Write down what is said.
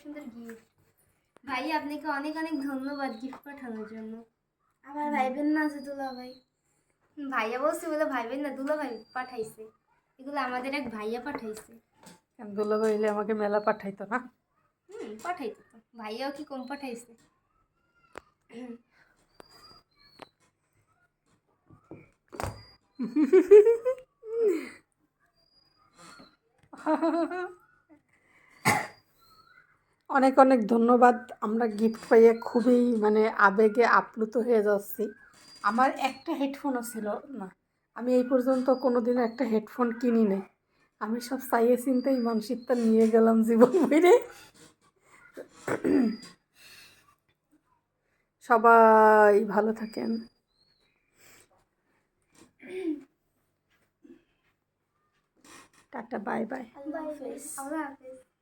সুন্দর গিফট। ভাই আপনাকে অনেক অনেক ধন্যবাদ গিফট পাঠানোর জন্য। আমার ভাই বোন না আছে দুলা ভাই। ভাইয়া বলছে বলে ভাই বোন না, দুলা ভাই পাঠাইছে। এগুলো আমাদের এক ভাইয়া পাঠাইছে। দুলা ভাই হলে আমাকে মেলা পাঠাইতো না? পাঠাইতো তো, ভাইয়াও কি কম পাঠাইছে? অনেক অনেক ধন্যবাদ। আমরা গিফট পাইয়ে খুবই মানে আবেগে আপ্লুত হয়ে যাচ্ছি। আমার একটা হেডফোনও ছিল না, আমি এই পর্যন্ত কোনোদিনও একটা হেডফোন কিনি নাই। আমি সব চাইয়ে চিন্তেই মানসিকতা নিয়ে গেলাম জীবন বেড়ে। সবাই ভালো থাকেন। Tata, bye bye. আল্লাহ হাফেজ। আল্লাহ হাফেজ।